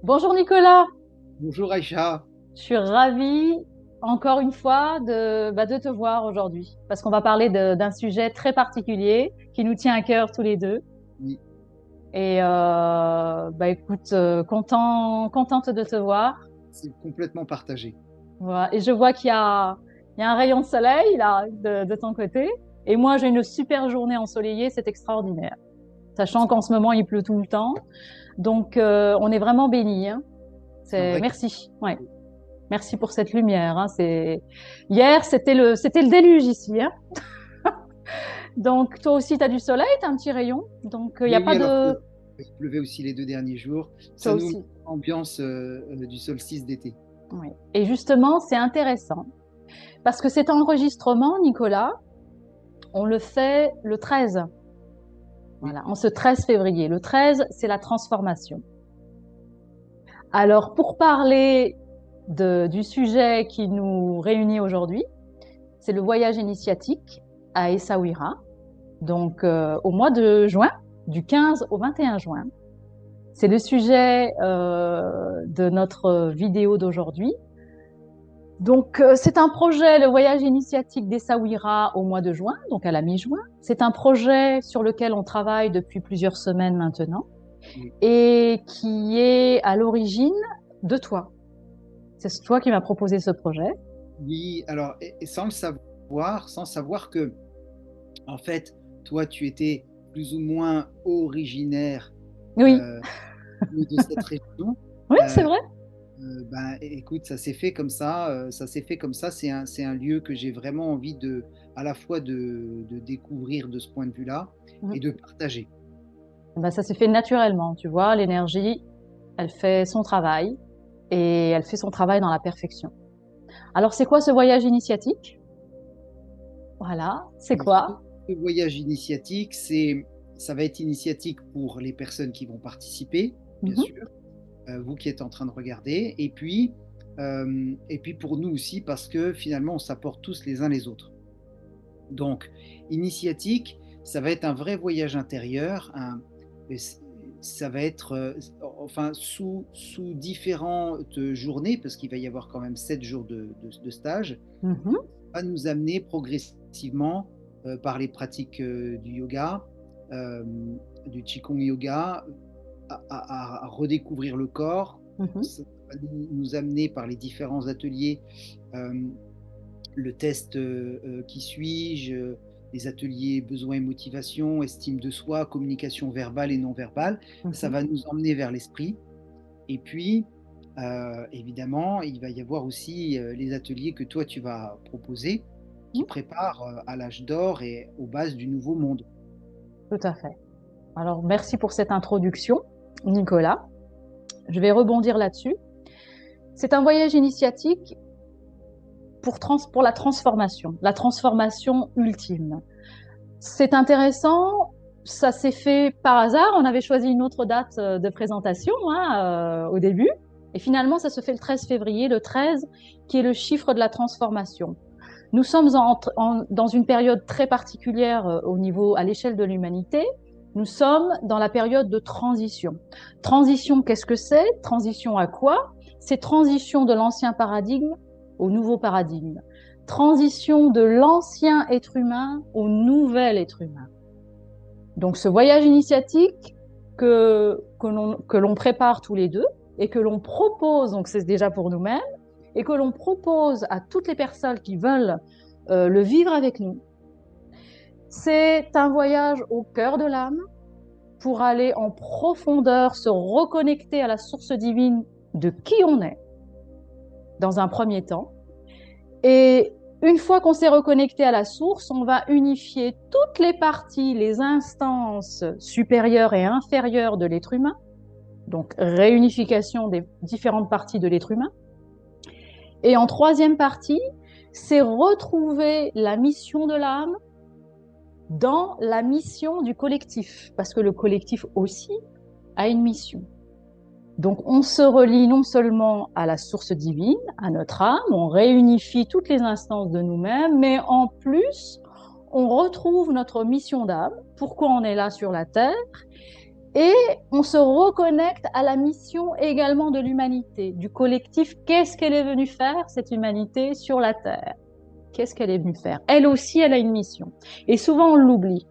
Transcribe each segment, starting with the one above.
Bonjour Nicolas, Bonjour Aïcha. je suis ravie encore une fois de te voir aujourd'hui parce qu'on va parler d'un sujet très particulier qui nous tient à cœur tous les deux. Oui, Et écoute, contente de te voir. c'est complètement partagé. Voilà. Et je vois il y a un rayon de soleil là de ton côté. Et moi, j'ai une super journée ensoleillée, c'est extraordinaire. Sachant qu'en ce moment, il pleut tout le temps. Donc, on est vraiment bénis, hein. C'est un vrai Merci. Ouais. cadeau. Merci pour cette lumière, hein. Hier, c'était le déluge ici, hein. Donc, toi aussi, tu as du soleil, tu as un petit rayon. Donc, il n'y Oui, a pas oui, alors de... il pleuvait aussi les 2 derniers jours. Toi Ça nous met aussi. l'ambiance du solstice d'été. Oui. Et justement, c'est intéressant parce que cet enregistrement, Nicolas, on le fait le 13. Oui, Voilà, en ce 13 février. Le 13, c'est la transformation. Alors, pour parler du sujet qui nous réunit aujourd'hui, c'est le voyage initiatique à Essaouira, donc au mois de juin, du 15 au 21 juin. C'est le sujet de notre vidéo d'aujourd'hui. Donc, c'est un projet, le voyage initiatique d'Essaouira au mois de juin, donc à la mi-juin. C'est un projet sur lequel on travaille depuis plusieurs semaines maintenant oui. et qui est à l'origine de toi. C'est toi qui m'as proposé ce projet. Oui, alors, et sans savoir que, en fait, toi, tu étais plus ou moins originaire Oui, euh, de cette région. oui, c'est Euh, vrai. ben, écoute, ça s'est fait comme ça. Ça s'est fait comme ça. C'est un lieu que j'ai vraiment envie à la fois de découvrir de ce point de vue-là et de partager. Ben, ça s'est fait naturellement, tu vois, l'énergie, elle fait son travail et elle fait son travail dans la perfection. Alors, c'est quoi ce voyage initiatique? Voilà, c'est Alors, quoi? ce voyage initiatique, ça va être initiatique pour les personnes qui vont participer, bien Mhm, sûr, vous qui êtes en train de regarder, et puis pour nous aussi, parce que finalement, on s'apporte tous les uns les autres. Donc, initiatique, ça va être un vrai voyage intérieur, ça va être enfin sous différentes journées, parce qu'il va y avoir quand même 7 jours de stage, mhm, va nous amener progressivement par les pratiques du yoga, euh, du Qigong yoga, à redécouvrir le corps. mhm, Ça va nous amener par les différents ateliers, euh, le test qui suis-je, les ateliers besoins et motivation, estime de soi, communication verbale et non verbale. Ça mhm. va nous emmener vers l'esprit. Et puis, évidemment, il va y avoir aussi les ateliers que toi, tu vas proposer, qui Mhm. préparent à l'âge d'or et aux bases du nouveau monde. Tout à fait. Alors, merci pour cette introduction, Nicolas. Je vais rebondir là-dessus. C'est un voyage initiatique pour la transformation ultime. C'est intéressant, ça s'est fait par hasard. On avait choisi une autre date de présentation, hein, au début. Et finalement, ça se fait le 13 février, le 13, qui est le chiffre de la transformation. Nous sommes dans une période très particulière à l'échelle de l'humanité. Nous sommes dans la période de transition. Transition, qu'est-ce que c'est? Transition à quoi? C'est transition de l'ancien paradigme au nouveau paradigme. Transition de l'ancien être humain au nouvel être humain. Donc ce voyage initiatique que l'on prépare tous les deux et que l'on propose, donc c'est déjà pour nous-mêmes, et que l'on propose à toutes les personnes qui veulent le vivre avec nous. C'est un voyage au cœur de l'âme pour aller en profondeur, se reconnecter à la source divine de qui on est dans un premier temps. Et une fois qu'on s'est reconnecté à la source, on va unifier toutes les parties, les instances supérieures et inférieures de l'être humain, donc réunification des différentes parties de l'être humain. Et en troisième partie, c'est retrouver la mission de l'âme dans la mission du collectif, parce que le collectif aussi a une mission. Donc on se relie non seulement à la source divine, à notre âme, on réunifie toutes les instances de nous-mêmes, mais en plus, on retrouve notre mission d'âme, pourquoi on est là sur la Terre, Et on se reconnecte à la mission également de l'humanité, du collectif. Qu'est-ce qu'elle est venue faire, cette humanité, sur la Terre? Qu'est-ce qu'elle est venue faire? Elle aussi, elle a une mission. Et souvent, on l'oublie.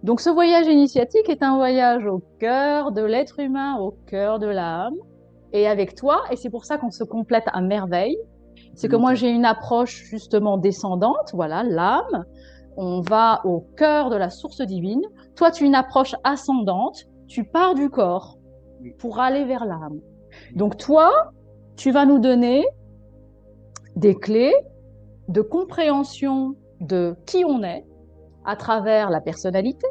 Donc, ce voyage initiatique est un voyage au cœur de l'être humain, au cœur de l'âme, et avec toi. Et c'est pour ça qu'on se complète à merveille. C'est que moi, j'ai une approche justement descendante, voilà, l'âme. On va au cœur de la source divine. Toi, tu as une approche ascendante. Tu pars du corps pour aller vers l'âme. Donc, toi, tu vas nous donner des clés de compréhension de qui on est à travers la personnalité.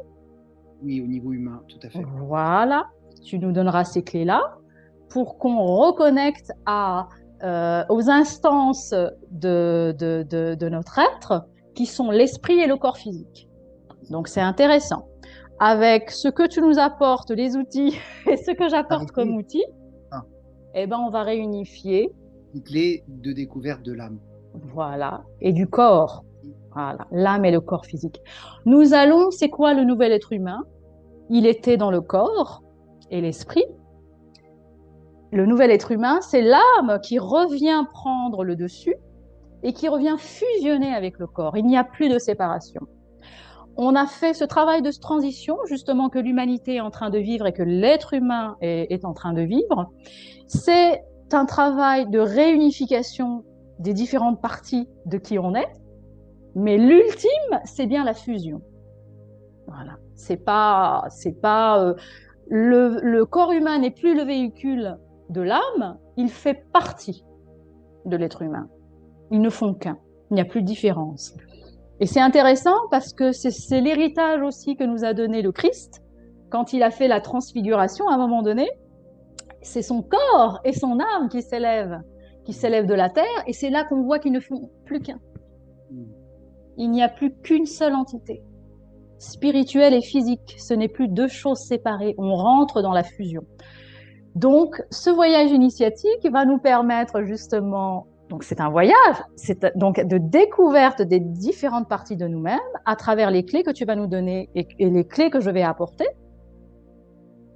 Oui, au niveau humain, tout à fait. Voilà, tu nous donneras ces clés-là pour qu'on reconnecte aux instances de notre être qui sont l'esprit et le corps physique. Donc, c'est intéressant. Avec ce que tu nous apportes, les outils, et ce que j'apporte comme outils, eh ben, on va réunifier. Une clé de découverte de l'âme. Voilà, et du corps. Voilà, l'âme et le corps physique. Nous allons, c'est quoi le nouvel être humain? Il était dans le corps et l'esprit. Le nouvel être humain, c'est l'âme qui revient prendre le dessus et qui revient fusionner avec le corps. Il n'y a plus de séparation. On a fait ce travail de transition, justement, que l'humanité est en train de vivre et que l'être humain est en train de vivre. C'est un travail de réunification des différentes parties de qui on est, mais l'ultime, c'est bien la fusion. Voilà. Le corps humain n'est plus le véhicule de l'âme, il fait partie de l'être humain. Ils ne font qu'un. Il n'y a plus de différence. Et c'est intéressant parce que c'est l'héritage aussi que nous a donné le Christ quand il a fait la transfiguration à un moment donné. C'est son corps et son âme qui s'élèvent de la terre, et c'est là qu'on voit qu'ils ne font plus qu'un. Il n'y a plus qu'une seule entité. Spirituelle et physique, ce n'est plus deux choses séparées, on rentre dans la fusion. Donc, ce voyage initiatique va nous permettre justement, donc c'est un voyage, c'est donc de découverte des différentes parties de nous-mêmes à travers les clés que tu vas nous donner et les clés que je vais apporter.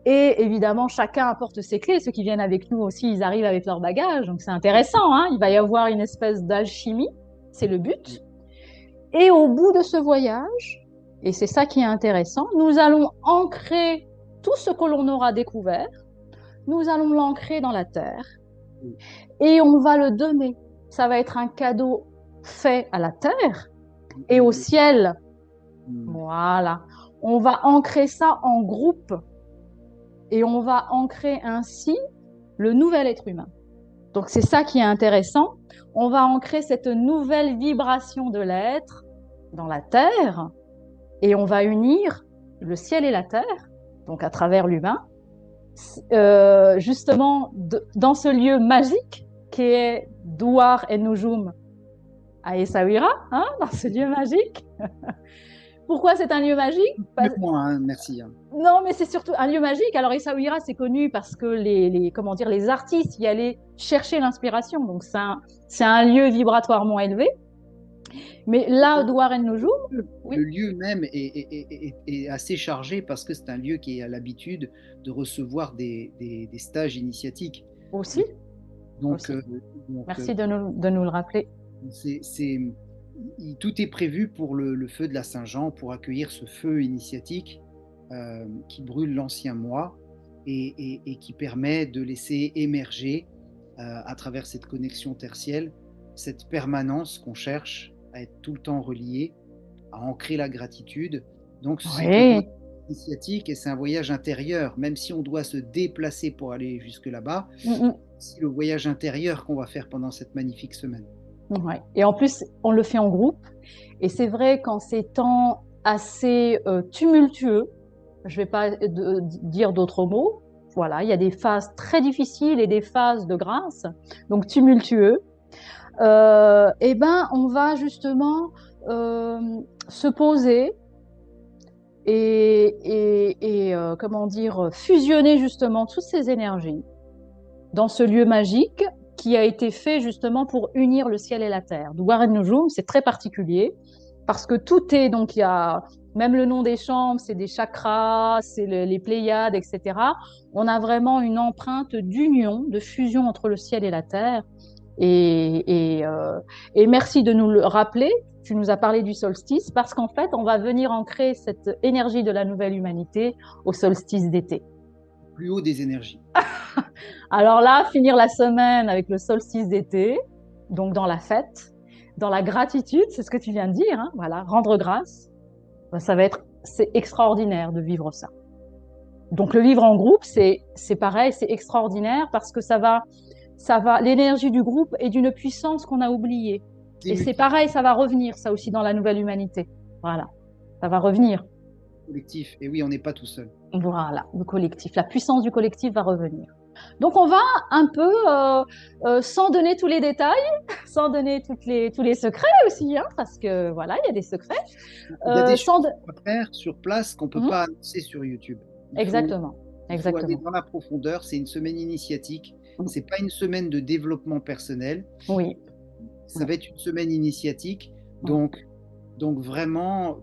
Et évidemment, chacun apporte ses clés. Ceux qui viennent avec nous aussi, ils arrivent avec leur bagage. Donc, c'est intéressant, hein. Il va y avoir une espèce d'alchimie. C'est le but. Et au bout de ce voyage, et c'est ça qui est intéressant, nous allons ancrer tout ce que l'on aura découvert. Nous allons l'ancrer dans la terre. Et on va le donner. Ça va être un cadeau fait à la terre et au ciel. Voilà. On va ancrer ça en groupe. Et on va ancrer ainsi le nouvel être humain. Donc, c'est ça qui est intéressant. On va ancrer cette nouvelle vibration de l'être dans la terre et on va unir le ciel et la terre, donc à travers l'humain, justement dans ce lieu magique qui est Douar et Nujum à Essaouira, hein, dans ce lieu magique. Pourquoi c'est un lieu magique? Merci. Non, mais c'est surtout un lieu magique. Alors, Essaouira, c'est connu parce que les artistes y allaient chercher l'inspiration. Donc, c'est un lieu vibratoirement élevé. Mais là, Douar et Nujum, le lieu même est assez chargé parce que c'est un lieu qui a l'habitude de recevoir des stages initiatiques. Aussi. Merci de nous le rappeler. Tout est prévu pour le feu de la Saint-Jean, pour accueillir ce feu initiatique qui brûle l'ancien moi et qui permet de laisser émerger à travers cette connexion tertielle, cette permanence qu'on cherche à être tout le temps relié, à ancrer la gratitude. Donc c'est initiatique et c'est un voyage intérieur, même si on doit se déplacer pour aller jusque là-bas, c'est le voyage intérieur qu'on va faire pendant cette magnifique semaine. Ouais. Et en plus, on le fait en groupe. Et c'est vrai qu'en ces temps assez tumultueux, je ne vais pas dire d'autres mots, voilà, il y a des phases très difficiles et des phases de grâce, donc tumultueux. Eh ben, on va justement se poser et comment dire, fusionner justement toutes ces énergies dans ce lieu magique qui a été fait justement pour unir le ciel et la terre. Douar et Nujum, c'est très particulier parce que tout est, donc il y a Même le nom des chambres, c'est des chakras, c'est les Pléiades, etc. On a vraiment une empreinte d'union, de fusion entre le ciel et la terre. Et merci de nous le rappeler. Tu nous as parlé du solstice parce qu'en fait, on va venir ancrer cette énergie de la nouvelle humanité au solstice d'été. Plus haut des énergies. Alors là, finir la semaine avec le solstice d'été, donc dans la fête, dans la gratitude, c'est ce que tu viens de dire, hein, voilà, rendre grâce, ben, c'est extraordinaire de vivre ça. Donc le vivre en groupe, c'est pareil, c'est extraordinaire parce que l'énergie du groupe est d'une puissance qu'on a oubliée. Et c'est pareil, ça va revenir, ça aussi, dans la nouvelle humanité. Voilà, ça va revenir. Collectif. Et oui, on n'est pas tout seul. Voilà, le collectif. La puissance du collectif va revenir. Donc, on va un peu, sans donner tous les détails, sans donner tous les secrets aussi, hein, parce que voilà, il y a des secrets. Il y a des choses à faire sur place qu'on ne peut pas annoncer sur YouTube. Exactement. Il faut aller dans la profondeur. C'est une semaine initiatique. Ce n'est pas une semaine de développement personnel. Oui. Ça va être une semaine initiatique. Donc vraiment,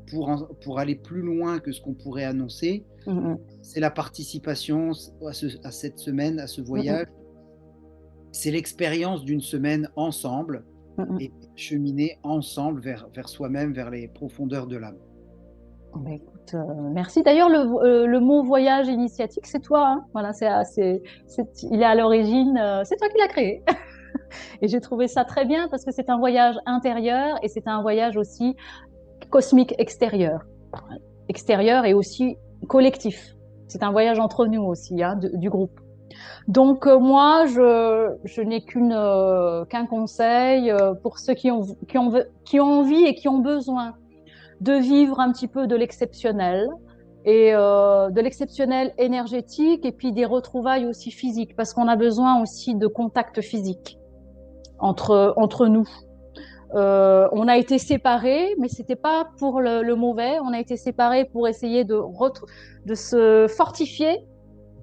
pour aller plus loin que ce qu'on pourrait annoncer, c'est la participation à cette semaine, à ce voyage. C'est l'expérience d'une semaine ensemble et cheminer ensemble vers soi-même, vers les profondeurs de l'âme. Ben écoute, merci. D'ailleurs, le mot voyage initiatique, c'est toi. Hein, voilà, il est à l'origine, c'est toi qui l'as créé. Et j'ai trouvé ça très bien parce que c'est un voyage intérieur et c'est un voyage aussi cosmique extérieur. Extérieur et aussi collectif. C'est un voyage entre nous aussi, hein, du groupe. Donc moi, je n'ai qu'un conseil pour ceux qui ont envie et qui ont besoin de vivre un petit peu de l'exceptionnel et de l'exceptionnel énergétique et puis des retrouvailles aussi physiques parce qu'on a besoin aussi de contact physique entre nous. On a été séparés, mais c'était pas pour le mauvais. On a été séparés pour essayer de se fortifier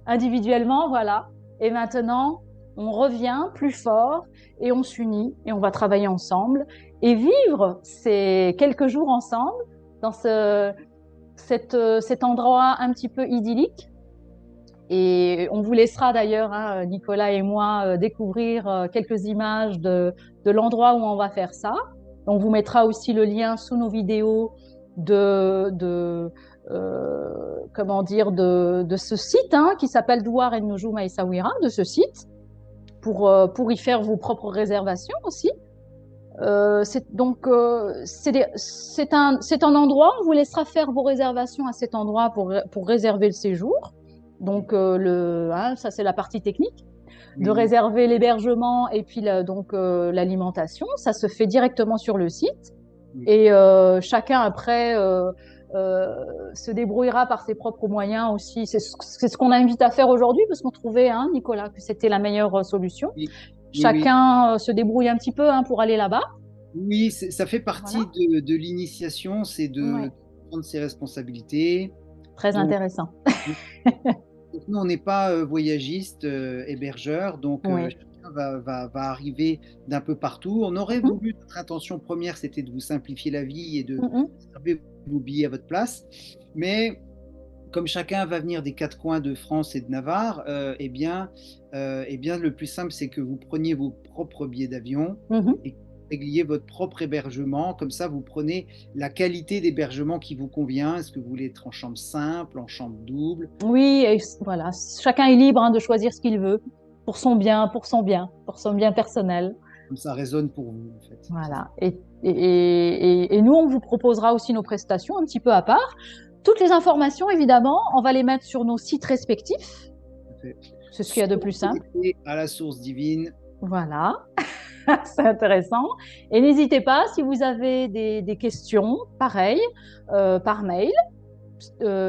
individuellement, voilà. Et maintenant, on revient plus fort et on s'unit et on va travailler ensemble et vivre ces quelques jours ensemble dans cet endroit un petit peu idyllique. Et on vous laissera d'ailleurs, hein, Nicolas et moi, découvrir quelques images de l'endroit où on va faire ça. On vous mettra aussi le lien sous nos vidéos comment dire, de ce site hein, qui s'appelle Douar et Nujuma Essaouira, de ce site, pour y faire vos propres réservations aussi. C'est un endroit, on vous laissera faire vos réservations à cet endroit pour réserver le séjour. Donc, ça, c'est la partie technique. De réserver l'hébergement et puis l'alimentation. Ça se fait directement sur le site. Et chacun, après, se débrouillera par ses propres moyens aussi. C'est ce qu'on invite à faire aujourd'hui parce qu'on trouvait, hein, Nicolas, que c'était la meilleure solution. Chacun se débrouille un petit peu hein, pour aller là-bas. Oui, ça fait partie de l'initiation, c'est de prendre ses responsabilités. Très intéressant. Donc nous, on n'est pas voyagiste, hébergeur, donc chacun va arriver d'un peu partout. On aurait voulu, notre intention première, c'était de vous simplifier la vie et de réserver vos billets à votre place. Mais comme chacun va venir des quatre coins de France et de Navarre, eh bien, le plus simple, c'est que vous preniez vos propres billets d'avion et que vous régliez votre propre hébergement. Comme ça, vous prenez la qualité d'hébergement qui vous convient. Est-ce que vous voulez être en chambre simple, en chambre double? Oui, et voilà. Chacun est libre hein, de choisir ce qu'il veut pour son bien personnel. Comme ça résonne pour vous, en fait. Voilà. Et nous, on vous proposera aussi nos prestations un petit peu à part. Toutes les informations, évidemment, on va les mettre sur nos sites respectifs. C'est ce qu'il y a de plus simple. À la source divine. Voilà. C'est intéressant. Et n'hésitez pas, si vous avez des questions, pareil, par mail.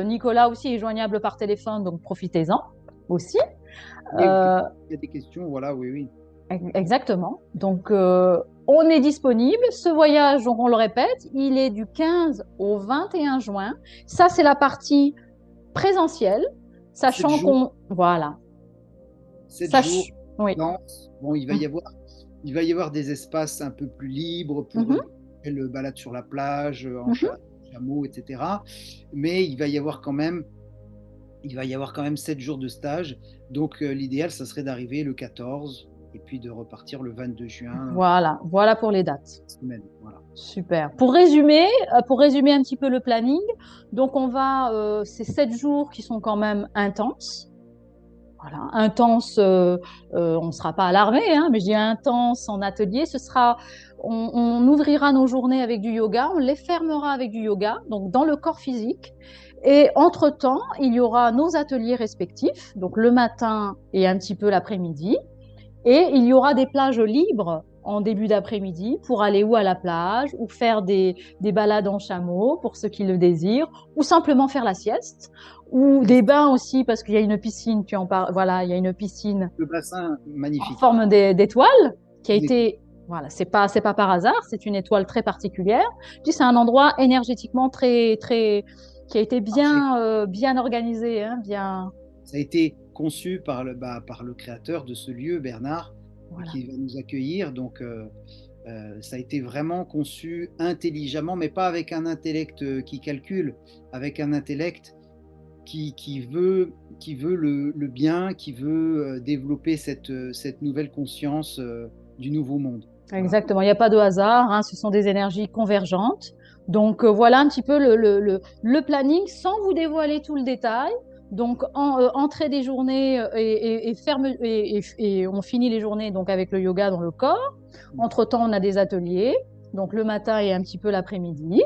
Nicolas aussi est joignable par téléphone, donc profitez-en aussi. Il y a des questions, voilà, oui. Exactement. Donc, on est disponible. Ce voyage, on le répète, il est du 15 au 21 juin. Ça, c'est la partie présentielle, sachant qu'on... Voilà. 7 jours, oui. Bon, il va y avoir des espaces un peu plus libres pour le balade sur la plage, en chameau, etc. Mais il va y avoir quand même 7 jours de stage. Donc l'idéal, ça serait d'arriver le 14 et puis de repartir le 22 juin. Voilà, voilà pour les dates. Semaine, voilà. Super. Pour résumer un petit peu le planning, donc c'est 7 jours qui sont quand même intenses. Voilà, intense, on ne sera pas à l'armée, hein, mais je dis intense en atelier. On ouvrira nos journées avec du yoga, on les fermera avec du yoga, donc dans le corps physique. Et entre-temps, il y aura nos ateliers respectifs, donc le matin et un petit peu l'après-midi. Et il y aura des plages libres en début d'après-midi pour aller ou à la plage ou faire des balades en chameau pour ceux qui le désirent, ou simplement faire la sieste, ou des bains aussi parce qu'il y a une piscine, tu en parles, voilà, il y a une piscine Le bassin, en magnifique. forme d'étoile qui a été, voilà, c'est pas par hasard, c'est une étoile très particulière. Puis c'est un endroit énergétiquement qui a été Parfait. bien organisé, hein, bien, Ça a été conçu par le créateur de ce lieu, Bernard, voilà. qui va nous accueillir. Donc, ça a été vraiment conçu intelligemment, mais pas avec un intellect qui calcule, avec un intellect qui veut le bien, qui veut développer cette nouvelle conscience du nouveau monde. Voilà. Exactement, il n'y a pas de hasard, hein, ce sont des énergies convergentes. Donc voilà un petit peu le planning sans vous dévoiler tout le détail. Donc entrée des journées et on finit les journées donc avec le yoga dans le corps. Entre-temps, on a des ateliers, donc le matin et un petit peu l'après-midi.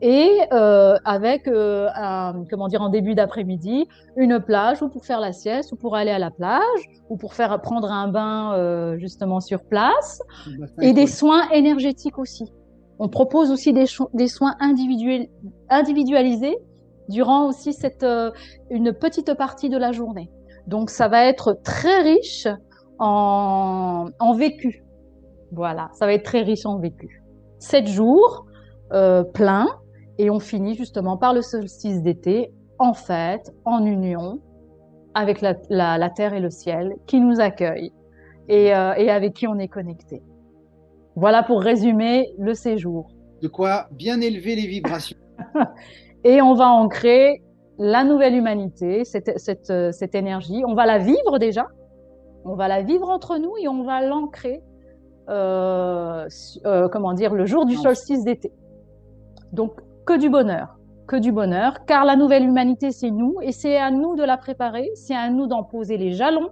Et avec, comment dire, en début d'après-midi, une plage ou pour faire la sieste ou pour aller à la plage ou pour prendre un bain justement sur place. Le bassin Et des étoilé. soins énergétiques aussi. On propose aussi des soins individualisés durant aussi une petite partie de la journée. Donc, ça va être très riche en vécu. Voilà, ça va être très riche en vécu. 7 jours pleins et on finit justement par le solstice d'été en fête, en union avec la terre et le ciel qui nous accueillent et avec qui on est connecté. Voilà pour résumer le séjour. De quoi bien élever les vibrations. Et on va ancrer la nouvelle humanité, cette énergie. On va la vivre déjà, on va la vivre entre nous et on va l'ancrer, comment dire, le jour du solstice d'été. Donc, que du bonheur, car la nouvelle humanité, c'est nous, et c'est à nous de la préparer, c'est à nous d'en poser les jalons,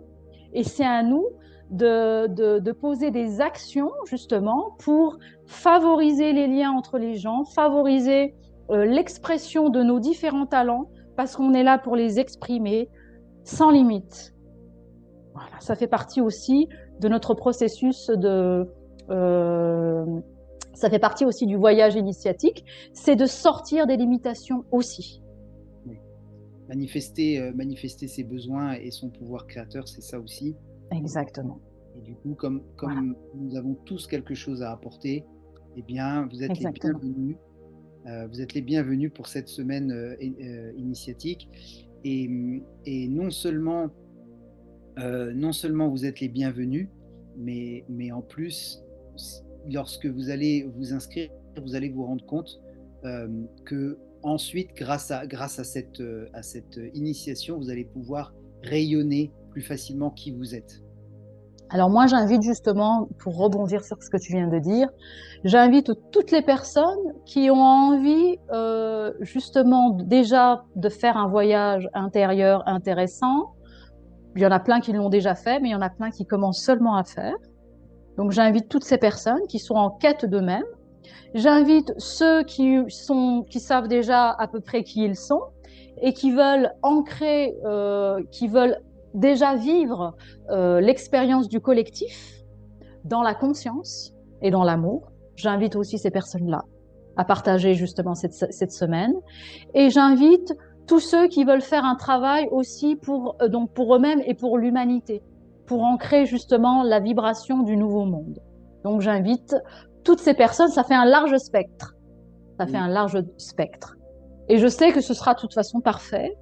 et c'est à nous de poser des actions, justement, pour favoriser les liens entre les gens, favoriser l'expression de nos différents talents, parce qu'on est là pour les exprimer sans limite. Voilà, ça fait partie aussi de notre processus ça fait partie aussi du voyage initiatique, c'est de sortir des limitations aussi. Oui. Manifester ses besoins et son pouvoir créateur, c'est ça aussi. Exactement. Et du coup, Voilà. nous avons tous quelque chose à apporter, eh bien, vous êtes les Exactement. bienvenus. Vous êtes les bienvenus pour cette semaine initiatique. Et non seulement vous êtes les bienvenus, mais en plus, lorsque vous allez vous inscrire, vous allez vous rendre compte que ensuite, grâce à cette initiation, vous allez pouvoir rayonner plus facilement qui vous êtes. Alors moi, j'invite justement, pour rebondir sur ce que tu viens de dire, j'invite toutes les personnes qui ont envie justement déjà de faire un voyage intérieur intéressant. Il y en a plein qui l'ont déjà fait, mais il y en a plein qui commencent seulement à faire. Donc j'invite toutes ces personnes qui sont en quête d'eux-mêmes. J'invite ceux qui savent déjà à peu près qui ils sont et qui veulent ancrer, qui veulent déjà vivre l'expérience du collectif dans la conscience et dans l'amour. J'invite aussi ces personnes-là à partager justement cette semaine. Et j'invite tous ceux qui veulent faire un travail aussi donc pour eux-mêmes et pour l'humanité, pour ancrer justement la vibration du nouveau monde. Donc j'invite toutes ces personnes, ça fait un large spectre. Ça fait un large spectre. Et je sais que ce sera de toute façon parfait.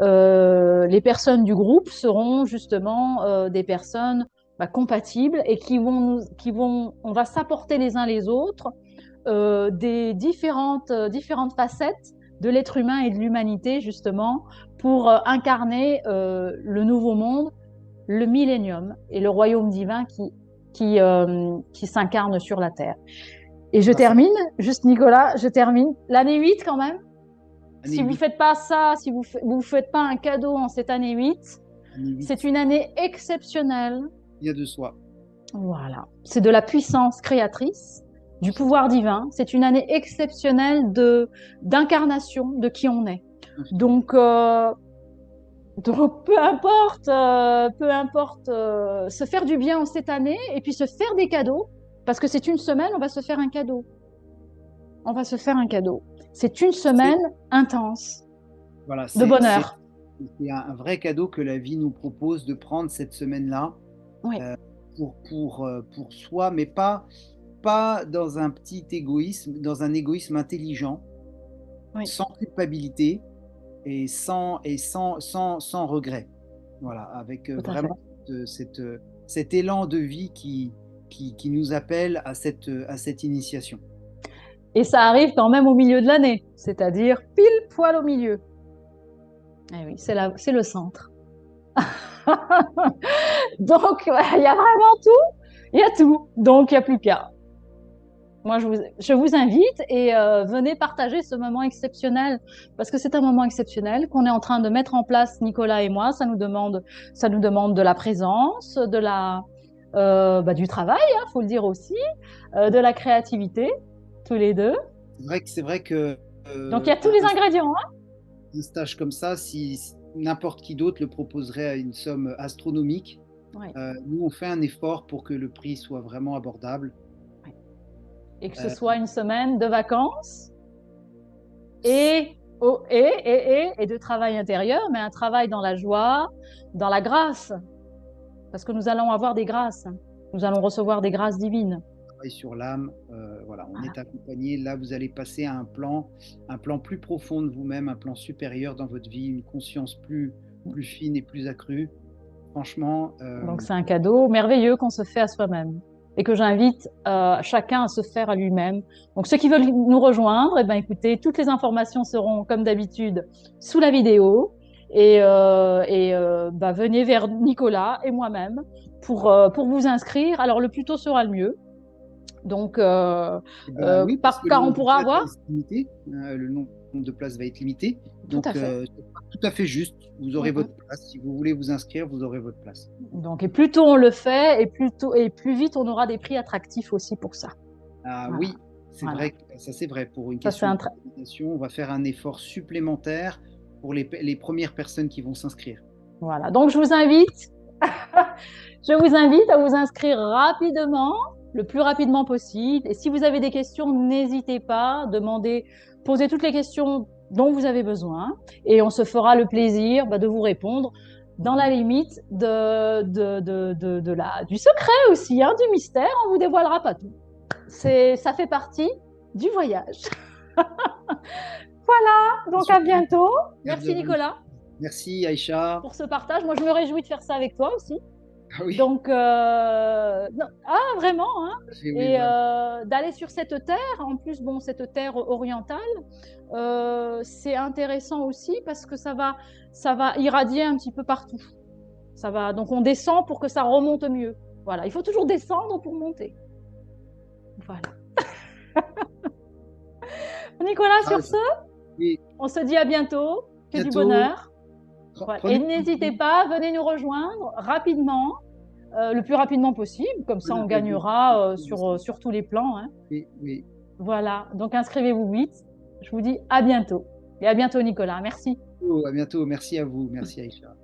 Les personnes du groupe seront justement des personnes compatibles et on va s'apporter les uns les autres des différentes facettes de l'être humain et de l'humanité, justement, pour incarner le nouveau monde, le millénium et le royaume divin qui s'incarne sur la Terre. Et je Bah, ça, termine, juste Nicolas, je termine. L'année 8 quand même, année si vous ne 8, faites pas ça, si vous ne faites pas un cadeau en cette année 8, année c'est 8, une année exceptionnelle. il y a de soi. Voilà, c'est de la puissance créatrice, du pouvoir divin. C'est une année exceptionnelle d'incarnation de qui on est. Donc, peu importe se faire du bien en cette année et puis se faire des cadeaux, parce que c'est une semaine, on va se faire un cadeau. On va se faire un cadeau. C'est une C'est, semaine intense voilà, de bonheur. c'est un vrai cadeau que la vie nous propose de prendre cette semaine-là Oui, pour soi, mais pas dans un petit égoïsme, dans un égoïsme intelligent, oui, sans culpabilité sans regret. Voilà, avec tout à fait. vraiment cet élan de vie qui nous appelle à cette initiation. Et ça arrive quand même au milieu de l'année, c'est-à-dire pile poil au milieu. Eh oui, c'est le centre. Donc, il y a vraiment tout, il y a tout. Donc, il n'y a plus qu'à. Moi, je vous invite et venez partager ce moment exceptionnel parce que c'est un moment exceptionnel qu'on est en train de mettre en place, Nicolas et moi. Ça nous demande de la présence, du travail, faut le dire aussi, de la créativité, tous les deux. C'est vrai que Donc, il y a tous les ingrédients, hein. un stage comme ça, si n'importe qui d'autre le proposerait à une somme astronomique, Oui. nous on fait un effort pour que le prix soit vraiment abordable. Oui. Et que ce Euh, soit une semaine de vacances c- et de travail intérieur, mais un travail dans la joie, dans la grâce, parce que nous allons avoir des grâces. Nous allons recevoir des grâces divines. travail sur l'âme, voilà, on Voilà. est accompagné. Là, vous allez passer à un plan plus profond de vous-même, un plan supérieur dans votre vie, une conscience plus fine et plus accrue. Franchement, Donc c'est un cadeau merveilleux qu'on se fait à soi-même et que j'invite chacun à se faire à lui-même. Donc ceux qui veulent nous rejoindre, eh ben, écoutez, toutes les informations seront comme d'habitude sous la vidéo venez vers Nicolas et moi-même pour vous inscrire. Alors le plus tôt sera le mieux. Donc, eh ben oui, parce que le car on nombre de pourra places va avoir, être limité, le nombre de places va être limité. tout à Donc, fait. c'est tout à fait juste. Vous Mm, aurez mm. votre place. Si vous voulez vous inscrire, vous aurez votre place. Donc, et plus tôt on le fait, et plus vite on aura des prix attractifs aussi pour ça. Ah Voilà, oui, c'est voilà. vrai, ça c'est vrai. Pour une Ça, c'est question un de coordination, on va faire un effort supplémentaire pour les premières personnes qui vont s'inscrire. Voilà. Donc, je vous invite à vous inscrire rapidement, le plus rapidement possible. Et si vous avez des questions, n'hésitez pas, posez toutes les questions dont vous avez besoin. Et on se fera le plaisir de vous répondre dans la limite du secret aussi, hein, du mystère. On vous dévoilera pas tout. Ça fait partie du voyage. Voilà, donc à Super. bientôt. Merci Nicolas Merci Aïcha. pour ce partage. Moi, je me réjouis de faire ça avec toi aussi. Ah oui, Donc, vraiment, hein. oui, Et voilà. d'aller sur cette terre, en plus, bon, cette terre orientale, c'est intéressant aussi parce que ça va irradier un petit peu partout. Donc on descend pour que ça remonte mieux. Voilà, il faut toujours descendre pour monter. Voilà. Nicolas, Ah, sur ce, oui, on se dit à bientôt, que du bientôt. bonheur. Voilà. Et Prenez soin de n'hésitez vous. pas, venez nous rejoindre rapidement, le plus rapidement possible, comme ça Bonne on occasion. gagnera sur tous les plans, hein. Oui, oui. Voilà, donc inscrivez-vous vite. Je vous dis à bientôt. Et à bientôt Nicolas, merci. Oh, à bientôt. Merci à vous. Merci Aïcha.